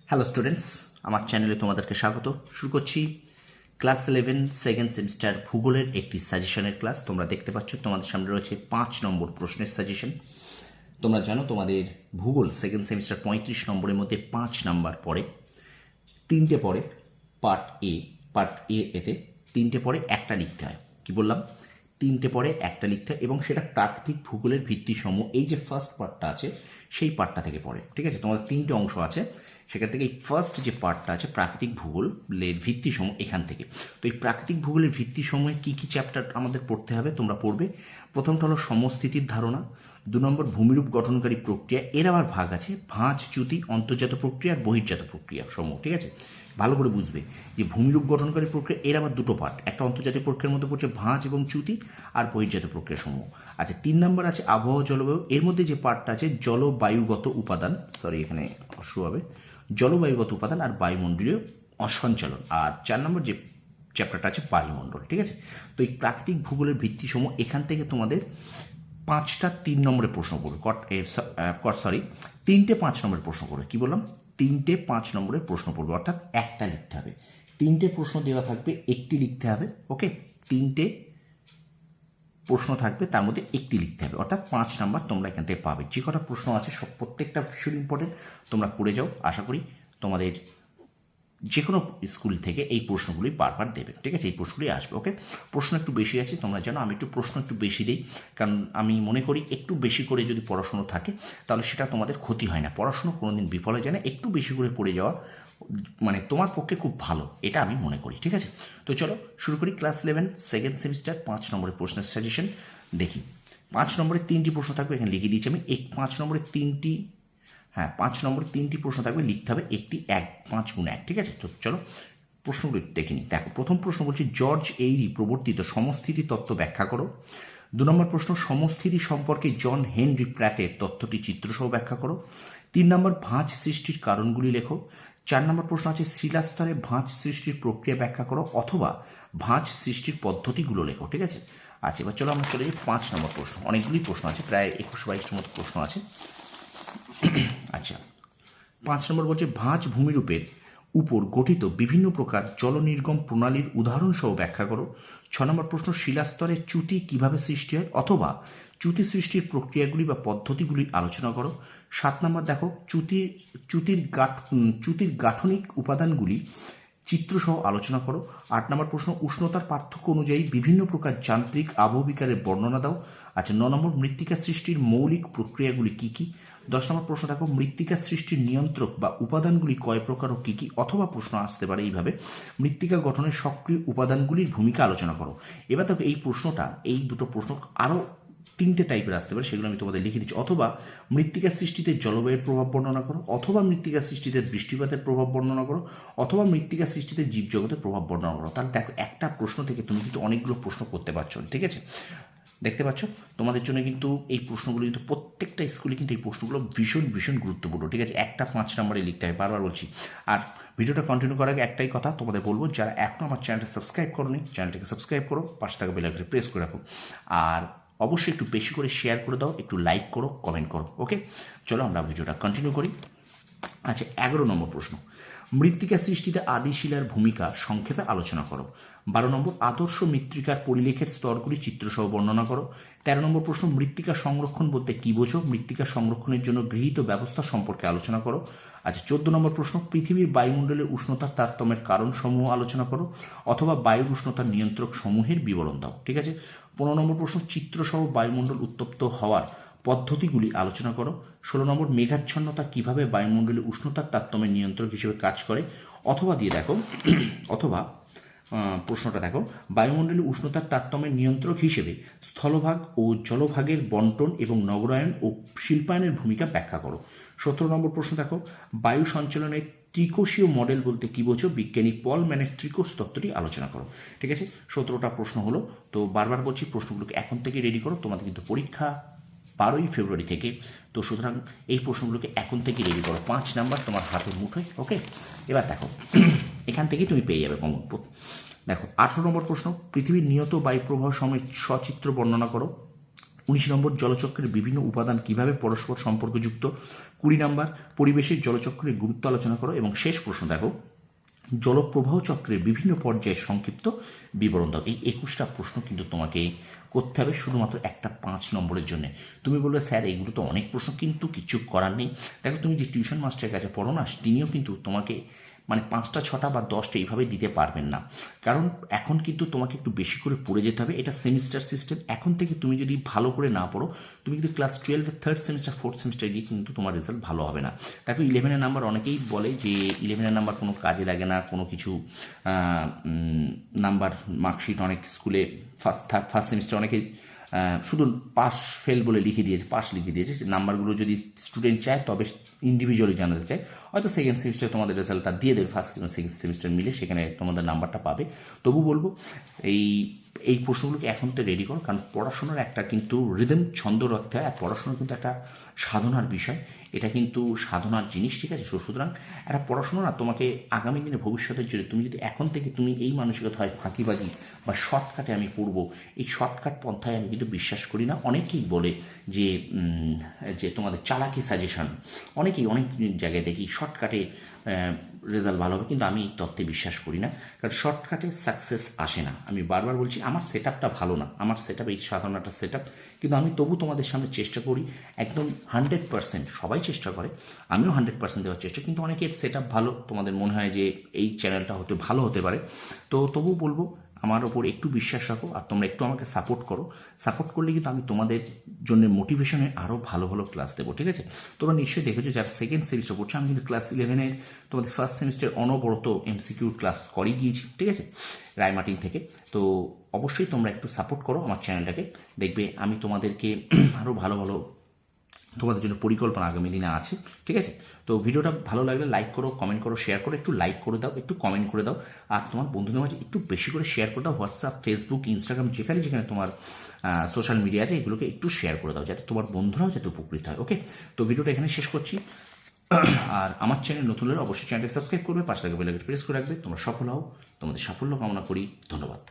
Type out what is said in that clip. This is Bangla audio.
হ্যালো স্টুডেন্টস, আমার চ্যানেলে তোমাদেরকে স্বাগত। শুরু করছি ক্লাস 11 সেকেন্ড সেমিস্টার ভূগোলের একটি সাজেশনের ক্লাস। তোমরা দেখতে পাচ্ছ তোমাদের সামনে রয়েছে 5 নম্বর প্রশ্নের সাজেশন। তোমরা জানো তোমাদের ভূগোল সেকেন্ড সেমিস্টার 35 নম্বরের মধ্যে 5 নাম্বার পড়ে, 3টে পড়ে পার্ট এ এতে 3টে পড়ে একটা লিখতে হয়। কি বললাম? 3টে পড়ে একটা লিখতে হয় এবং সেটা প্রাকৃতিক ভূগোলের ভিত্তিসমূহ। এই যে ফার্স্ট পার্টটা আছে সেই পার্টটা থেকে পড়ে, ঠিক আছে? তোমাদের 3টে অংশ আছে, সেখান থেকে এই ফার্স্ট যে পার্টটা আছে প্রাকৃতিক ভূগোলের ভিত্তিসমূহ, এখান থেকে। তো এই প্রাকৃতিক ভূগোলের ভিত্তিসমূহে কী কী চ্যাপ্টার আমাদের পড়তে হবে তোমরা পড়বে। প্রথমটা হলো সমস্থিতির ধারণা, 2 নম্বর ভূমিরূপ গঠনকারী প্রক্রিয়া। এর আবার ভাগ আছে ভাঁজ, চ্যুতি, অন্তর্জাত প্রক্রিয়া আর বহির্জাত প্রক্রিয়া সমূহ, ঠিক আছে? ভালো করে বুঝবে যে ভূমিরূপ গঠনকারী প্রক্রিয়া এর আবার দুটো পার্ট, একটা অন্তর্জাতীয় প্রক্রিয়ার মধ্যে পড়ছে ভাঁজ এবং চ্যুতি, আর বহির্জাত প্রক্রিয়া সমূহ। আচ্ছা, 3 নম্বর আছে আবহাওয়া জলবায়ু। এর মধ্যে যে পার্টটা আছে জলবায়ুগত উপাদান, এখানে অসু হবে, জলবায়ুগত উপাদান আর বায়ুমণ্ডলীয় অসঞ্চালন। আর 4 নম্বর যে চ্যাপ্টারটা আছে বায়ুমণ্ডল, ঠিক আছে? তো এই প্রাকৃতিক ভূগোলের ভিত্তিসমূহ এখান থেকে তোমাদের 5টা 3 নম্বরের প্রশ্ন পড়বে। 3টে 5 নম্বরের প্রশ্ন পড়বে। কি বললাম? 3টে 5 নম্বরের প্রশ্ন পড়বে, অর্থাৎ একটা লিখতে হবে। 3টে প্রশ্ন দেওয়া থাকবে, একটি লিখতে হবে। ওকে, 3টে প্রশ্ন থাকবে, তার মধ্যে একটি লিখতে হবে, অর্থাৎ 5 নাম্বার তোমরা এখান থেকে পাবে। যে কটা প্রশ্ন আছে সব প্রত্যেকটা ভীষণ ইম্পর্টেন্ট, তোমরা করে যাও। আশা করি তোমাদের যে কোনো স্কুল থেকে এই প্রশ্নগুলি বারবার দেবে, ঠিক আছে? এই প্রশ্নগুলি আসবে। ওকে, প্রশ্ন একটু বেশি আছে, তোমরা জানো আমি একটু প্রশ্ন একটু বেশি দিই, কারণ আমি মনে করি একটু বেশি করে যদি পড়াশুনো থাকে তাহলে সেটা তোমাদের ক্ষতি হয় না, পড়াশুনো কোনোদিন বিফলে যায় না। একটু বেশি করে পড়ে যাওয়া মানে তোমার পক্ষে খুব ভালো, এটা আমি মনে করি, ঠিক আছে? তো চলো শুরু করি ক্লাস 11 সেকেন্ড সেমিস্টার 5 নম্বরের প্রশ্নের সাজেশন দেখি। 5 নম্বরে 3টি প্রশ্ন থাকবে, এখানে লিখে দিয়েছি আমি। 5 নম্বরে 3টি প্রশ্ন থাকবে, লিখতে হবে একটি 5x1, ঠিক আছে? তো চলো প্রশ্নগুলো দেখে নিই। দেখো, প্রথম প্রশ্ন বলছি জর্জ এইরি প্রবর্তিত সমস্থিতি তত্ত্ব ব্যাখ্যা করো। 2 নম্বর প্রশ্ন সমস্থিতি সম্পর্কে জন হেনরি প্র্যাটের তত্ত্বটি চিত্রসহ ব্যাখ্যা করো। 3 নম্বর ভাঁজ সৃষ্টির কারণগুলি লেখো। 4 নম্বর প্রশ্ন আছে শিলাস্তরে ভাঁজ সৃষ্টির প্রক্রিয়া ব্যাখ্যা করো অথবা ভাঁজ সৃষ্টির পদ্ধতিগুলো লেখো, ঠিক আছে? আচ্ছা, এবার চলো আমরা চলে যাই 5 নম্বর প্রশ্ন। অনেকগুলি প্রশ্ন আছে, প্রায় 21-22টার মতো প্রশ্ন আছে। আচ্ছা, 5 নম্বর বলছে ভাঁজ ভূমিরূপের উপর গঠিত বিভিন্ন প্রকার জলনির্গম প্রণালীর উদাহরণসহ ব্যাখ্যা করো। 6 নম্বর প্রশ্ন শিলাস্তরে চ্যুতি কিভাবে সৃষ্টি হয় অথবা চ্যুতি সৃষ্টির প্রক্রিয়াগুলি বা পদ্ধতিগুলি আলোচনা করো। 7 নম্বর দেখো চ্যুতির গাঠনিক উপাদানগুলি চিত্রসহ আলোচনা করো। 8 নম্বর প্রশ্ন উষ্ণতার পার্থক্য অনুযায়ী বিভিন্ন প্রকার যান্ত্রিক আবহবিকারের বর্ণনা দাও। আচ্ছা, 9 নম্বর মৃত্তিকা সৃষ্টির মৌলিক প্রক্রিয়াগুলি কী কী। 10 নম্বর প্রশ্ন দেখো মৃত্তিকা সৃষ্টির নিয়ন্ত্রক বা উপাদানগুলি কয় প্রকার ও কী কী। অথবা প্রশ্ন আসতে পারে এইভাবে, মৃত্তিকা গঠনের সক্রিয় উপাদানগুলির ভূমিকা আলোচনা করো। এবার দেখো এই প্রশ্নটা, এই দুটো প্রশ্ন আরও 3টে টাইপের আসতে পারে, সেগুলো আমি তোমাদের লিখে দিচ্ছি। অথবা মৃত্তিকা সৃষ্টিতে জলবায়ুর প্রভাব বর্ণনা করো, অথবা মৃত্তিকা সৃষ্টিতে বৃষ্টিপাতের প্রভাব বর্ণনা করো, অথবা মৃত্তিকা সৃষ্টিতে জীবজগতের প্রভাব বর্ণনা করো। তাহলে দেখো একটা প্রশ্ন থেকে তুমি কিন্তু অনেকগুলো প্রশ্ন করতে পারছো, ঠিক আছে? দেখতে পাচ্ছ তোমাদের জন্য কিন্তু এই প্রশ্নগুলো কিন্তু প্রত্যেকটা স্কুলে কিন্তু এই প্রশ্নগুলো ভীষণ ভীষণ গুরুত্বপূর্ণ, ঠিক আছে? একটা 5 নম্বরে লিখতে হবে, বারবার বলছি। আর ভিডিওটা কন্টিনিউ করার আগে একটাই কথা তোমাদের বলবো, যারা এখনও আমার চ্যানেলটা সাবস্ক্রাইব করোনি চ্যানেলটাকে সাবস্ক্রাইব করো, পাশে থাকা বেল আইকনটি প্রেস করে রাখো, আর অবশ্যই একটু বেশি করে শেয়ার করে দাও, একটু লাইক করো, কমেন্ট করো। ওকে, চলো আমরা ভিডিওটা কন্টিনিউ করি। আচ্ছা, 11 নম্বর প্রশ্ন মৃত্তিকা সৃষ্টিতে আদি শিলার ভূমিকা সংক্ষেপে আলোচনা করো। 12 নম্বর আদর্শ মৃত্তিকার পরিলেখের স্তরগুলি চিত্রসহ বর্ণনা করো। 13 নম্বর প্রশ্ন মৃত্তিকা সংরক্ষণ বলতে কী বোঝো, মৃত্তিকা সংরক্ষণের জন্য গৃহীত ব্যবস্থা সম্পর্কে আলোচনা করো। আচ্ছা, 14 নম্বর প্রশ্ন পৃথিবীর বায়ুমণ্ডলের উষ্ণতার তারতম্যের কারণসমূহ আলোচনা করো অথবা বায়ুর উষ্ণতার নিয়ন্ত্রক সমূহের বিবরণ দাও, ঠিক আছে? 15 নম্বর প্রশ্ন চিত্রসহ বায়ুমণ্ডল উত্তপ্ত হওয়ার পদ্ধতিগুলি আলোচনা করো। 16 নম্বর মেঘাচ্ছন্নতা কিভাবে বায়ুমণ্ডলে উষ্ণতার তারতম্যের নিয়ন্ত্রক হিসেবে কাজ করে। অথবা দিয়ে দেখো, অথবা প্রশ্নটা দেখো বায়ুমণ্ডলে উষ্ণতার তারতম্যের নিয়ন্ত্রক হিসেবে স্থলভাগ ও জলভাগের বন্টন এবং নগরায়ন ও শিল্পায়নের ভূমিকা ব্যাখ্যা করো। 17 নম্বর প্রশ্ন দেখো বায়ু সঞ্চালনের ত্রিকোষীয় মডেল বলতে কী বোঝো, বিজ্ঞানী পল ম্যানের ত্রিকোষ তত্ত্বটি আলোচনা করো, ঠিক আছে? 17টা প্রশ্ন হলো। তো বারবার বলছি প্রশ্নগুলোকে এখন থেকে রেডি করো, তোমাদের কিন্তু পরীক্ষা 12ই ফেব্রুয়ারি থেকে, তো সুতরাং এই প্রশ্নগুলোকে এখন থেকে রেডি করো। 5 নাম্বার তোমার হাতের মুঠোয়। ওকে, এবার দেখো এখান থেকেই তুমি পেয়ে যাবে কমন। দেখো 18 নম্বর প্রশ্ন পৃথিবীর নিয়ত বায়ু প্রবাহ সময় সচিত্র বর্ণনা করো। 19 নম্বর জলচক্রের বিভিন্ন উপাদান কিভাবে পরস্পর সম্পর্কযুক্ত। 20 নম্বর পরিবেশের জলচক্রের গুরুত্ব আলোচনা করো। এবং শেষ প্রশ্ন দেখো, জলপ্রবাহ চক্রের বিভিন্ন পর্যায়ের সংক্ষিপ্ত বিবরণ দাও। এই 21টা প্রশ্ন কিন্তু তোমাকে করতে হবে শুধুমাত্র একটা 5 নম্বরের জন্য। তুমি বলবে স্যার এইগুলো তো অনেক প্রশ্ন, কিন্তু কিছু করার নেই। দেখো তুমি যে টিউশন মাস্টারের কাছে পড়ো না, তিনিও কিন্তু তোমাকে মানে 5টা 6টা বা 10টা এইভাবে দিতে পারবেন না, কারণ এখন কিন্তু তোমাকে একটু বেশি করে পড়ে যেতে হবে। এটা সেমিস্টার সিস্টেম। এখন থেকে তুমি যদি ভালো করে না পড়ো, তুমি কিন্তু class 12-এর 3rd semester 4th semester গিয়ে কিন্তু তোমার রেজাল্ট ভালো হবে না। দেখো 11-এর নাম্বার অনেকেই বলে যে 11-এর নাম্বার কোনো কাজে লাগে না, কোনো কিছু নাম্বার মার্কশিট অনেক স্কুলে ফার্স্ট সেমিস্টার অনেকেই শুধু পাস ফেল বলে লিখে দিয়েছে, পাস লিখে দিয়েছে। নাম্বারগুলো যদি স্টুডেন্ট চায় তবে ইন্ডিভিজুয়ালি জানাতে চায়, হয়তো সেকেন্ড সেমিস্টারে তোমাদের রেজাল্টটা দিয়ে দেবে, ফার্স্ট এবং সেকেন্ড সেমিস্টার মিলে সেখানে তোমাদের নাম্বারটা পাবে। তবু বলবো এই প্রশ্নগুলোকে এখন তো রেডি করো, কারণ পড়াশোনার একটা কিন্তু রিদম ছন্দ রাখতে হয়, আর পড়াশোনা কিন্তু একটা সাধনার বিষয়, এটা কিন্তু সাধনার জিনিস, ঠিক আছে? সুতরাং একটা পড়াশোনা না তোমাকে আগামী দিনে ভবিষ্যতের জন্য তুমি যদি এখন থেকে তুমি এই মানসিকতা হয় ফাঁকিবাজি বা শর্টকাটে আমি পড়বো, এই শর্টকাট পন্থায় আমি কিন্তু বিশ্বাস করি না। অনেকেই বলে যে তোমাদের চালাকি সাজেশন, অনেকেই অনেক জায়গায় দেখি শর্টকাটে রেজাল্ট ভালো হবে, কিন্তু আমি এই তত্ত্বে বিশ্বাস করি না, কারণ শর্টকাটে সাকসেস আসে না। আমি বারবার বলছি, আমার সেট আপটা ভালো না, আমার সেট আপ এই সাধারণটা সেট আপ, কিন্তু আমি তবু তোমাদের সামনে চেষ্টা করি একদম 100%। সবাই চেষ্টা করে, আমিও 100% দেওয়ার চেষ্টা, কিন্তু অনেকের সেট আপ ভালো, তোমাদের মনে হয় যে এই চ্যানেলটা হতে ভালো হতে পারে, তো তবু বলবো আমার ওপর একটু বিশ্বাস রাখো, আর তোমরা একটু আমাকে সাপোর্ট করো। সাপোর্ট করলে কিন্তু আমি তোমাদের জন্য মোটিভেশনে আরও ভালো ভালো ক্লাস দেবো, ঠিক আছে? তোমরা নিশ্চয়ই দেখেছো যারা সেকেন্ড সেমিস্টার পড়ছো, আমি কিন্তু ক্লাস 11-এর তোমাদের ফার্স্ট সেমিস্টার অনবরত এমসিকিউ ক্লাস করিয়ে গিয়েছি, ঠিক আছে, রায়মার্টিন থেকে। তো অবশ্যই তোমরা একটু সাপোর্ট করো আমার চ্যানেলটাকে, দেখবে আমি তোমাদেরকে আরও ভালো ভালো তোমাদের জন্য পরিকল্পনা আগামী দিনে আছে, ঠিক আছে? তো ভিডিওটা ভালো লাগলে লাইক করো, কমেন্ট করো, শেয়ার করো, একটু লাইক করে দাও, একটু কমেন্ট করে দাও, আর তোমার বন্ধুদের মাঝে একটু বেশি করে শেয়ার করে দাও। হোয়াটসঅ্যাপ, ফেসবুক, ইনস্টাগ্রাম, যেখানে যেখানে তোমার সোশ্যাল মিডিয়া আছে এগুলোকে একটু শেয়ার করে দাও, যাতে তোমার বন্ধুরাও যাতে উপকৃত হয়। ওকে, তো ভিডিওটা এখানে শেষ করছি। আর আমার চ্যানেল নতুন হলে অবশ্যই চ্যানেলটা সাবস্ক্রাইব করবে, পাশে থাকা বেল আইকনটি প্রেস করে রাখবে। তোমরা সফল হও, তোমাদের সাফল্য কামনা করি। ধন্যবাদ।